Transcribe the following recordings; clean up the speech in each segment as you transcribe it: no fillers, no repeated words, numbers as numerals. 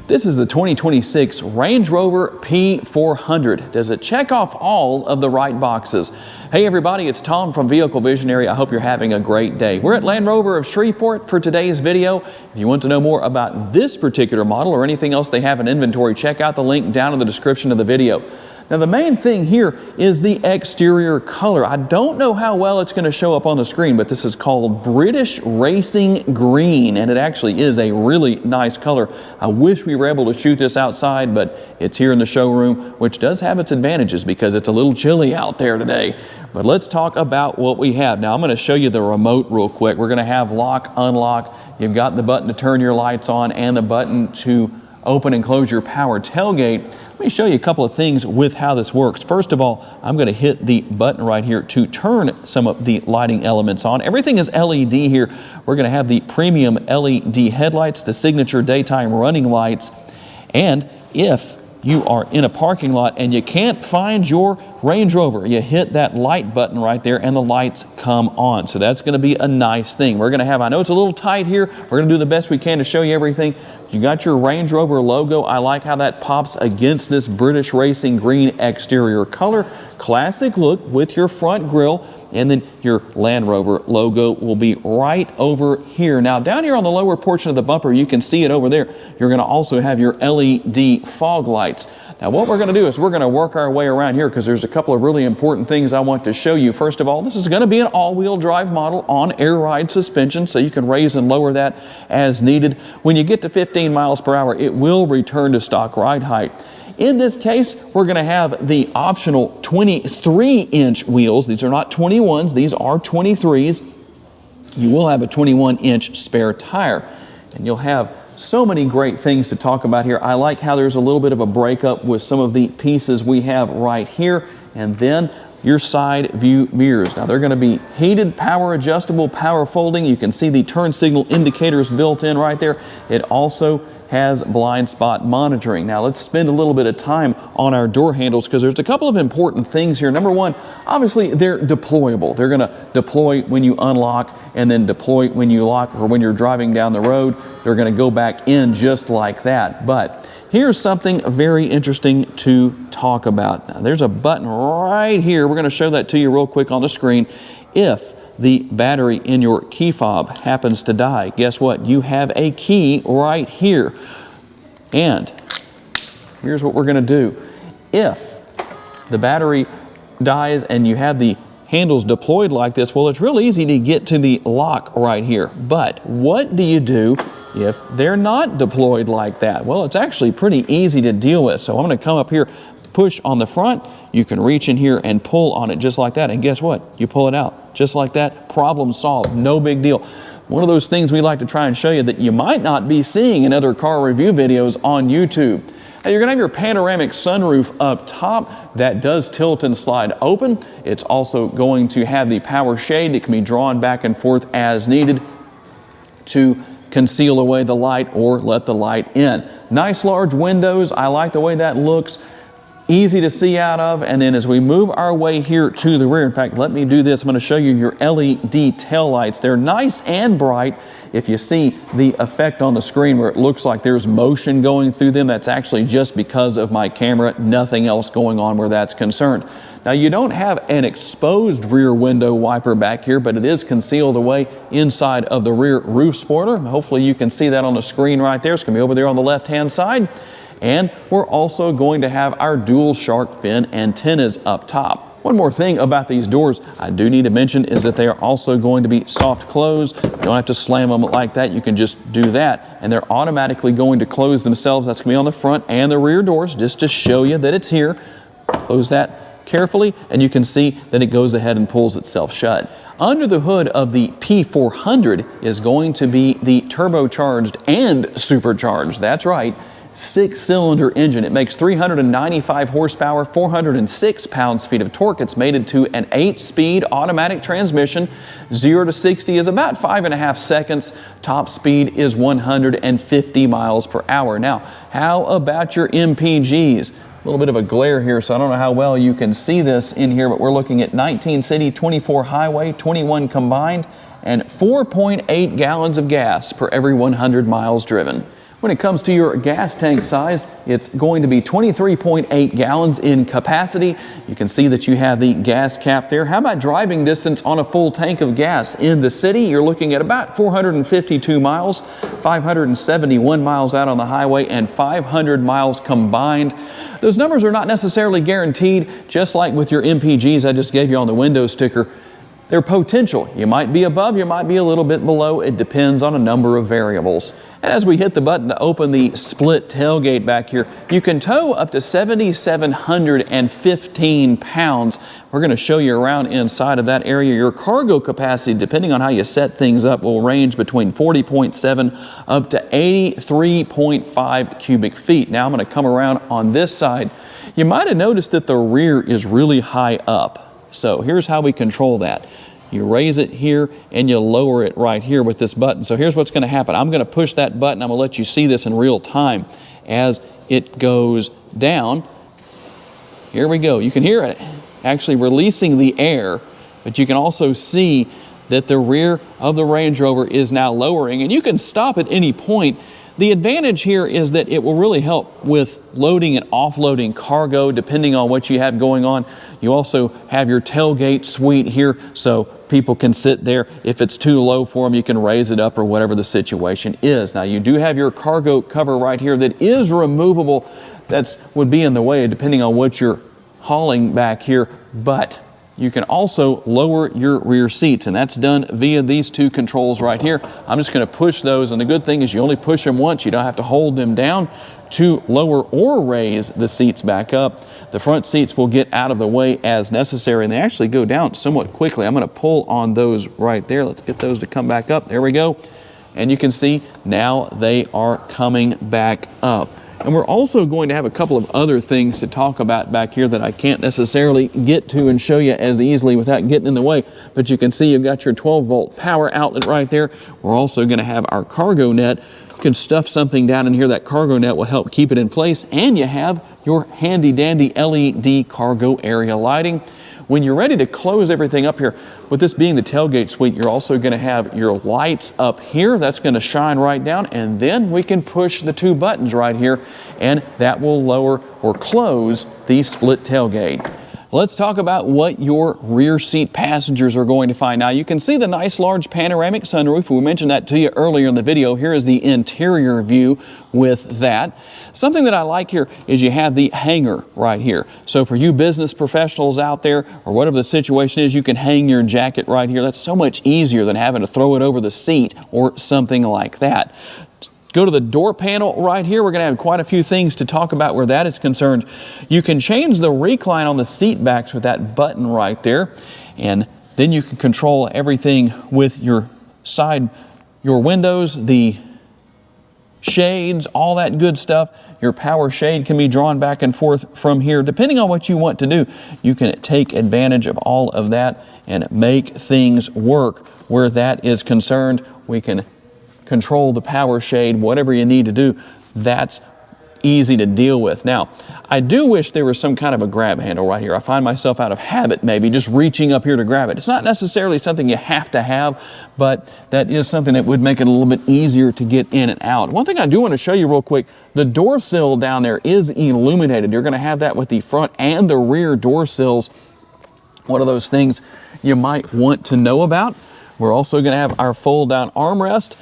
This is the 2026 Range Rover P400. Does it check off all of the right boxes? Hey everybody, it's Tom from Vehicle Visionary. I hope you're having a great day. We're at Land Rover of Shreveport for today's video. If you want to know more about this particular model or anything else they have in inventory, check out the link down in the description of the video. Now the main thing here is the exterior color. I don't know how well it's going to show up on the screen, but this is called British Racing Green, and it actually is a really nice color. I wish we were able to shoot this outside, but it's here in the showroom, which does have its advantages because it's a little chilly out there today. But let's talk about what we have. Now I'm going to show you the remote real quick. We're going to have lock, unlock. You've got the button to turn your lights on and the button to open and close your power tailgate. Let me show you a couple of things with how this works. First of all, I'm going to hit the button right here to turn some of the lighting elements on. Everything is LED here. We're going to have the premium LED headlights, the signature daytime running lights, and if you are in a parking lot and you can't find your Range Rover, you hit that light button right there and the lights come on. So that's going to be a nice thing. We're going to have, I know it's a little tight here, we're going to do the best we can to show you everything. You got your Range Rover logo. I like how that pops against this British Racing Green exterior color. Classic look with your front grille, and then your Land Rover logo will be right over here. Now down here on the lower portion of the bumper, you can see it over there. You're going to also have your LED fog lights. Now what we're going to do is we're going to work our way around here because there's a couple of really important things I want to show you. First of all, this is going to be an all-wheel drive model on air ride suspension, so you can raise and lower that as needed. When you get to 15 miles per hour, it will return to stock ride height. In this case, we're going to have the optional 23-inch wheels. These are not 21s, these are 23s. You will have a 21-inch spare tire, and you'll have so many great things to talk about here. I like how there's a little bit of a breakup with some of the pieces we have right here, and then your side view mirrors. Now they're going to be heated, power adjustable, power folding. You can see the turn signal indicators built in right there. It also has blind spot monitoring. Now let's spend a little bit of time on our door handles because there's a couple of important things here. Number one, obviously they're deployable. They're going to deploy when you unlock and then deploy when you lock, or when you're driving down the road. They're going to go back in just like that. But here's something very interesting to talk about. Now, there's a button right here. We're going to show that to you real quick on the screen. If the battery in your key fob happens to die, guess what? You have a key right here. And here's what we're going to do. If the battery dies and you have the handles deployed like this, well, it's real easy to get to the lock right here. But what do you do if they're not deployed like that? Well, it's actually pretty easy to deal with. So I'm going to come up here, push on the front. You can reach in here and pull on it just like that. And guess what? You pull it out just like that. Problem solved. No big deal. One of those things we like to try and show you that you might not be seeing in other car review videos on YouTube. Now you're going to have your panoramic sunroof up top. That does tilt and slide open. It's also going to have the power shade that can be drawn back and forth as needed to conceal away the light or let the light in. Nice large windows. I like the way that looks. Easy to see out of. And then as we move our way here to the rear, in fact, let me do this. I'm going to show you your LED tail lights. They're nice and bright. If you see the effect on the screen where it looks like there's motion going through them, that's actually just because of my camera. Nothing else going on where that's concerned. Now you don't have an exposed rear window wiper back here, but it is concealed away inside of the rear roof spoiler. Hopefully you can see that on the screen right there. It's going to be over there on the left-hand side. And we're also going to have our dual shark fin antennas up top. One more thing about these doors I do need to mention is that they are also going to be soft close. You don't have to slam them like that. You can just do that, and they're automatically going to close themselves. That's going to be on the front and the rear doors, just to show you that it's here. Close that carefully, and you can see that it goes ahead and pulls itself shut. Under the hood of the P400 is going to be the turbocharged and supercharged. That's right. 6-cylinder engine. It makes 395 horsepower, 406 pounds-feet of torque. It's mated to an 8-speed automatic transmission. 0 to 60 is about 5.5 seconds. Top speed is 150 miles per hour. Now, how about your MPGs? A little bit of a glare here, so I don't know how well you can see this in here, but we're looking at 19 city, 24 highway, 21 combined, and 4.8 gallons of gas per every 100 miles driven. When it comes to your gas tank size, it's going to be 23.8 gallons in capacity. You can see that you have the gas cap there. How about driving distance on a full tank of gas in the city? You're looking at about 452 miles, 571 miles out on the highway, and 500 miles combined. Those numbers are not necessarily guaranteed, just like with your MPGs I just gave you on the window sticker. They're potential. You might be above, you might be a little bit below. It depends on a number of variables. And as we hit the button to open the split tailgate back here, you can tow up to 7,715 pounds. We're going to show you around inside of that area. Your cargo capacity, depending on how you set things up, will range between 40.7 up to 83.5 cubic feet. Now I'm going to come around on this side. You might have noticed that the rear is really high up. So here's how we control that. You raise it here and you lower it right here with this button. So here's what's going to happen. I'm going to push that button. I'm going to let you see this in real time as it goes down. Here we go. You can hear it actually releasing the air, but you can also see that the rear of the Range Rover is now lowering, and you can stop at any point. The advantage here is that it will really help with loading and offloading cargo depending on what you have going on. You also have your tailgate suite here so people can sit there. If it's too low for them, you can raise it up or whatever the situation is. Now you do have your cargo cover right here that is removable. That would be in the way depending on what you're hauling back here, but you can also lower your rear seats, and that's done via these two controls right here. I'm just going to push those, and the good thing is you only push them once. You don't have to hold them down to lower or raise the seats back up. The front seats will get out of the way as necessary, and they actually go down somewhat quickly. I'm going to pull on those right there. Let's get those to come back up. There we go. And you can see now they are coming back up. And we're also going to have a couple of other things to talk about back here that I can't necessarily get to and show you as easily without getting in the way. But you can see you've got your 12-volt power outlet right there. We're also going to have our cargo net. You can stuff something down in here. That cargo net will help keep it in place. And you have your handy-dandy LED cargo area lighting. When you're ready to close everything up here, with this being the tailgate suite, you're also going to have your lights up here. That's going to shine right down, and then we can push the two buttons right here, and that will lower or close the split tailgate. Let's talk about what your rear seat passengers are going to find. Now you can see the nice large panoramic sunroof. We mentioned that to you earlier in the video. Here is the interior view with that. Something that I like here is you have the hanger right here. So for you business professionals out there, or whatever the situation is, you can hang your jacket right here. That's so much easier than having to throw it over the seat or something like that. Go to the door panel right here. We're going to have quite a few things to talk about where that is concerned. You can change the recline on the seat backs with that button right there. And then you can control everything with your side, your windows, the shades, all that good stuff. Your power shade can be drawn back and forth from here. Depending on what you want to do, you can take advantage of all of that and make things work where that is concerned. We can control the power shade, whatever you need to do. That's easy to deal with. Now, I do wish there was some kind of a grab handle right here. I find myself out of habit maybe just reaching up here to grab it. It's not necessarily something you have to have, but that is something that would make it a little bit easier to get in and out. One thing I do want to show you real quick, the door sill down there is illuminated. You're going to have that with the front and the rear door sills. One of those things you might want to know about. We're also going to have our fold down armrest.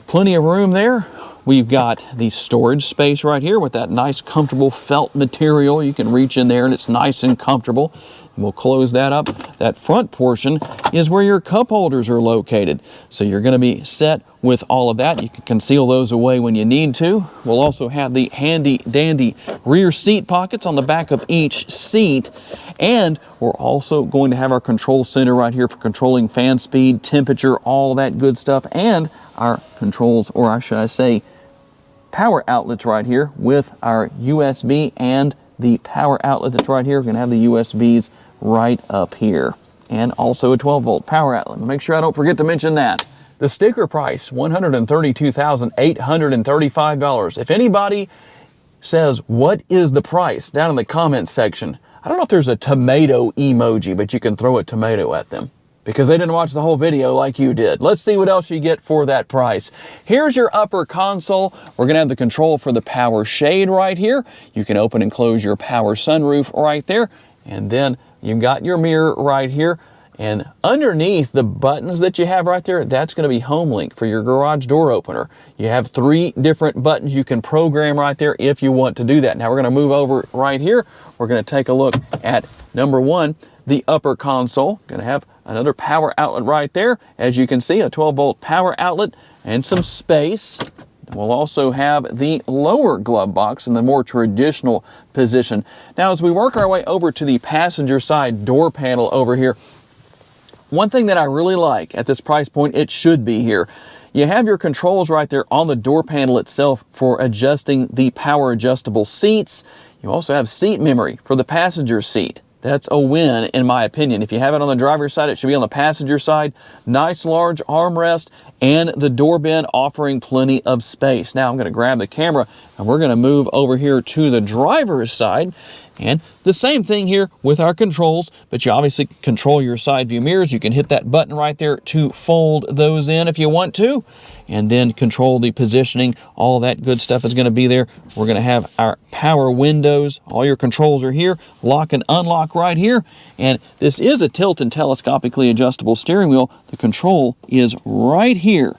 Plenty of room there. We've got the storage space right here with that nice comfortable felt material. You can reach in there and it's nice and comfortable. And we'll close that up. That front portion is where your cup holders are located. So you're going to be set with all of that. You can conceal those away when you need to. We'll also have the handy dandy rear seat pockets on the back of each seat. And we're also going to have our control center right here for controlling fan speed, temperature, all that good stuff. And our controls, or I should say, power outlets right here with our USB and the power outlet that's right here. We're going to have the USBs right up here. And also a 12-volt power outlet. Make sure I don't forget to mention that. The sticker price, $132,835. If anybody says, what is the price, down in the comments section, I don't know if there's a tomato emoji, but you can throw a tomato at them. because they didn't watch the whole video like you did. Let's see what else you get for that price. Here's your upper console. We're gonna have the control for the power shade right here. You can open and close your power sunroof right there. And then you've got your mirror right here. And underneath the buttons that you have right there, that's going to be home link for your garage door opener. You have 3 different buttons you can program right there if you want to do that. Now we're going to move over right here. We're going to take a look at number 1, the upper console. Going to have another power outlet right there. As you can see, a 12-volt power outlet and some space. We'll also have the lower glove box in the more traditional position. Now as we work our way over to the passenger side door panel over here, one thing that I really like at this price point, it should be here. You have your controls right there on the door panel itself for adjusting the power adjustable seats. You also have seat memory for the passenger seat. That's a win in my opinion. If you have it on the driver's side, it should be on the passenger side. Nice large armrest and the door bin offering plenty of space. Now I'm going to grab the camera and we're going to move over here to the driver's side. And the same thing here with our controls, but you obviously control your side view mirrors. You can hit that button right there to fold those in if you want to, and then control the positioning. All that good stuff is going to be there. We're going to have our power windows. All your controls are here. Lock and unlock right here. And this is a tilt and telescopically adjustable steering wheel. The control is right here.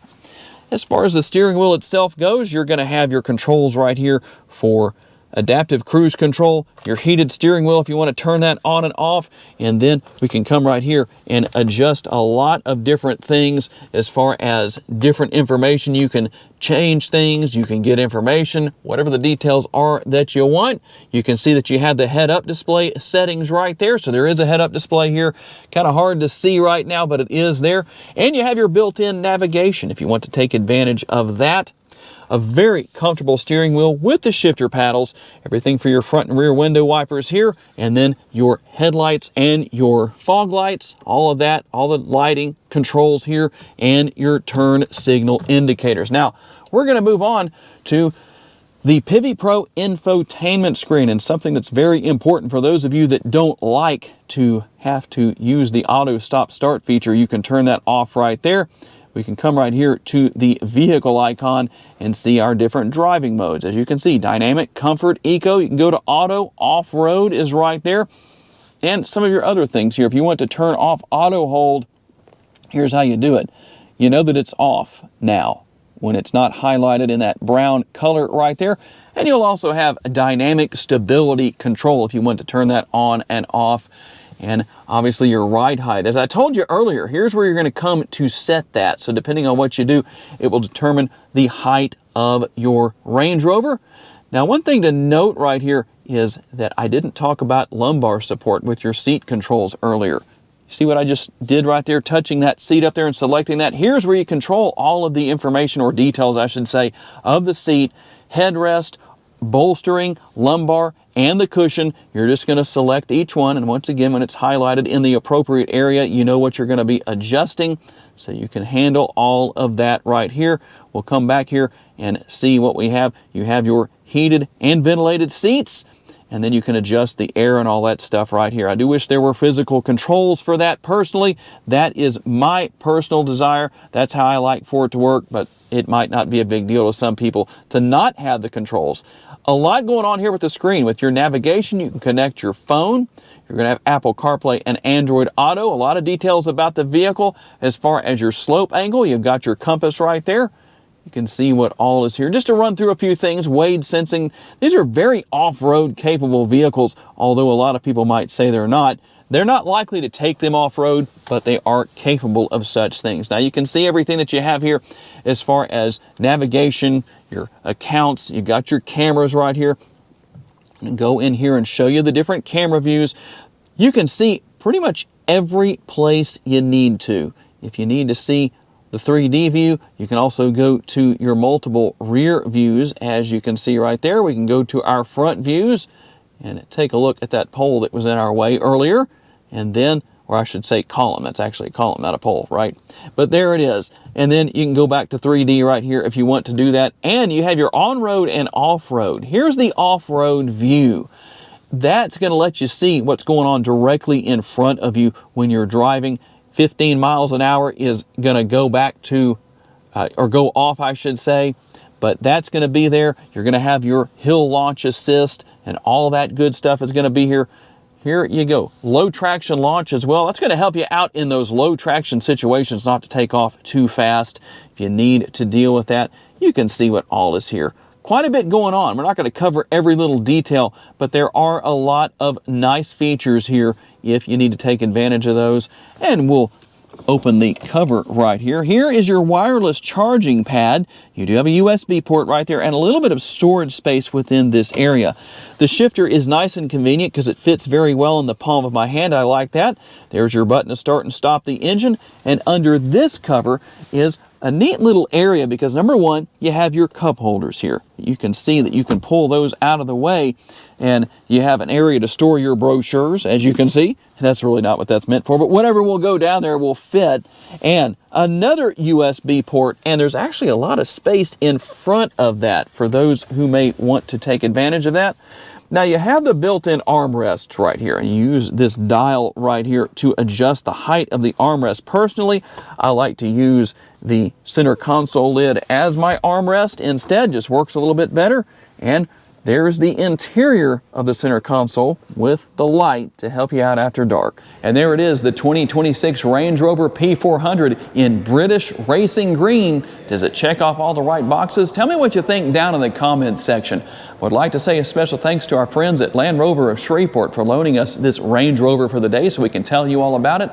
As far as the steering wheel itself goes, you're going to have your controls right here for adaptive cruise control, your heated steering wheel if you want to turn that on and off, and then we can come right here and adjust a lot of different things as far as different information. You can change things, you can get information, whatever the details are that you want. You can see that you have the head-up display settings right there, so there is a head-up display here. Kind of hard to see right now, but it is there. And you have your built-in navigation if you want to take advantage of that. A very comfortable steering wheel with the shifter paddles, everything for your front and rear window wipers here, and then your headlights and your fog lights, all of that, all the lighting controls here, and your turn signal indicators. Now, we're going to move on to the Pivi Pro infotainment screen, and something that's very important for those of you that don't like to have to use the auto stop start feature. You can turn that off right there. We can come right here to the vehicle icon and see our different driving modes. As you can see, dynamic, comfort, eco. You can go to auto, off-road is right there. And some of your other things here. If you want to turn off auto hold, here's how you do it. You know that it's off now when it's not highlighted in that brown color right there. And you'll also have a dynamic stability control if you want to turn that on and off. And obviously your ride height. As I told you earlier, here's where you're going to come to set that. So depending on what you do, it will determine the height of your Range Rover. Now, one thing to note right here is that I didn't talk about lumbar support with your seat controls earlier. See what I just did right there, touching that seat up there and selecting that? Here's where you control all of the information, or details I should say, of the seat, headrest, bolstering, lumbar, and the cushion. You're just going to select each one, and once again, when it's highlighted in the appropriate area, you know what you're going to be adjusting, so you can handle all of that right here. We'll come back here and see what we have. You have your heated and ventilated seats, and then you can adjust the air and all that stuff right here. I do wish there were physical controls for that personally. That is my personal desire. That's how I like for it to work, but it might not be a big deal to some people to not have the controls. A lot going on here with the screen. With your navigation, you can connect your phone. You're going to have Apple CarPlay and Android Auto. A lot of details about the vehicle. As far as your slope angle, you've got your compass right there. You can see what all is here. Just to run through a few things, wade sensing. These are very off-road capable vehicles, although a lot of people might say they're not. They're not likely to take them off-road, but they are capable of such things. Now you can see everything that you have here as far as navigation, your accounts. You've got your cameras right here. And go in here and show you the different camera views. You can see pretty much every place you need to. If you need to see the 3D view, you can also go to your multiple rear views. As you can see right there, we can go to our front views and take a look at that pole that was in our way earlier. And then, or I should say column, that's actually a column, not a pole, right? But there it is. And then you can go back to 3D right here if you want to do that. And you have your on-road and off-road. Here's the off-road view. That's going to let you see what's going on directly in front of you when you're driving. 15 miles an hour is going to go back to, or go off, I should say. But that's going to be there. You're going to have your hill launch assist and all that good stuff is going to be here. Here you go. Low traction launch as well. That's going to help you out in those low traction situations not to take off too fast. If you need to deal with that, you can see what all is here. Quite a bit going on. We're not going to cover every little detail, but there are a lot of nice features here if you need to take advantage of those. And we'll open the cover right here. Here is your wireless charging pad. You do have a USB port right there and a little bit of storage space within this area. The shifter is nice and convenient because it fits very well in the palm of my hand. I like that. There's your button to start and stop the engine. And under this cover is a neat little area because number one, you have your cup holders here. You can see that you can pull those out of the way and you have an area to store your brochures, as you can see. That's really not what that's meant for, but whatever will go down there will fit. And another USB port, and there's actually a lot of space in front of that for those who may want to take advantage of that. Now you have the built-in armrests right here, and you use this dial right here to adjust the height of the armrest. Personally, I like to use the center console lid as my armrest instead. Just works a little bit better. And there's the interior of the center console with the light to help you out after dark. And there it is, the 2026 Range Rover P400 in British Racing Green. Does it check off all the right boxes? Tell me what you think down in the comments section. Would like to say a special thanks to our friends at Land Rover of Shreveport for loaning us this Range Rover for the day so we can tell you all about it.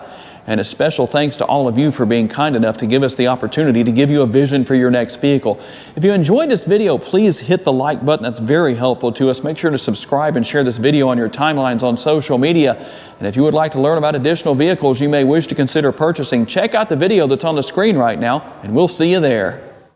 And a special thanks to all of you for being kind enough to give us the opportunity to give you a vision for your next vehicle. If you enjoyed this video, please hit the like button. That's very helpful to us. Make sure to subscribe and share this video on your timelines on social media. And if you would like to learn about additional vehicles you may wish to consider purchasing, check out the video that's on the screen right now, and we'll see you there.